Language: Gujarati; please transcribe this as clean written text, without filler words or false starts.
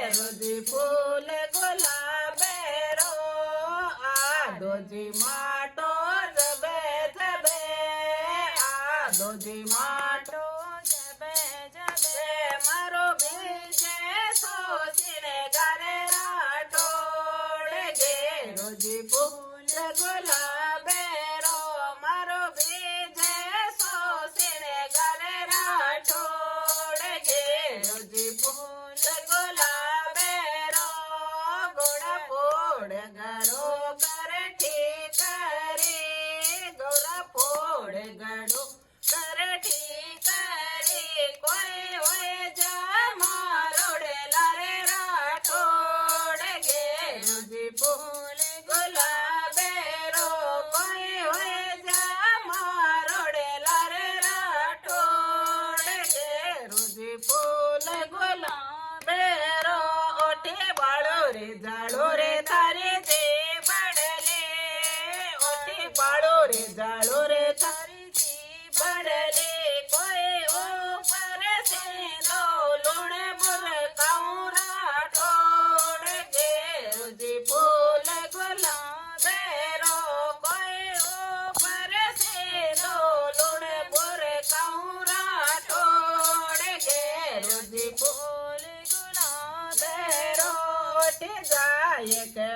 રોજી ફૂલ ગુલાબેરો આદોજી માટો જબે જબે આદોજી માટો જબે જબે મારો બીજે સોચીને ગારે રાઠોડ ગે રોજી ફૂલ ગુલાબેરો મારો બીજે સોચીને ગારે રાઠોડ ગે રોજી ફૂલ ગુલાબેરો ગોળા ફોડ ગળો કરે ઠીકરી ગોળા ફોડ ગળો કરે ઠીકરી કોઈ હોય જા મારોડેલા રે રાઠોડ ગે રોજી ફૂલ ગુલાબેરો કોઈ હોય જા મારોડેલા રે રાઠોડ ગે રોજી ફૂલ ગુલાબેરો ઓઠે વાળો રે જાળો રે તારે જે બડલે ઓઠે વાળો રે જાળો રે તારે જે બડલે કોઈ ઉપર છે નો લુણ બરકાઉ રાઠોડ ગે રોજી ફૂલ ગુલાબેરો કોઈ ઉપર છે નો લુણ બરકાઉ રાઠોડ ગે રોજી ફૂલ ગુલાબેરો ઓઠે જાય કે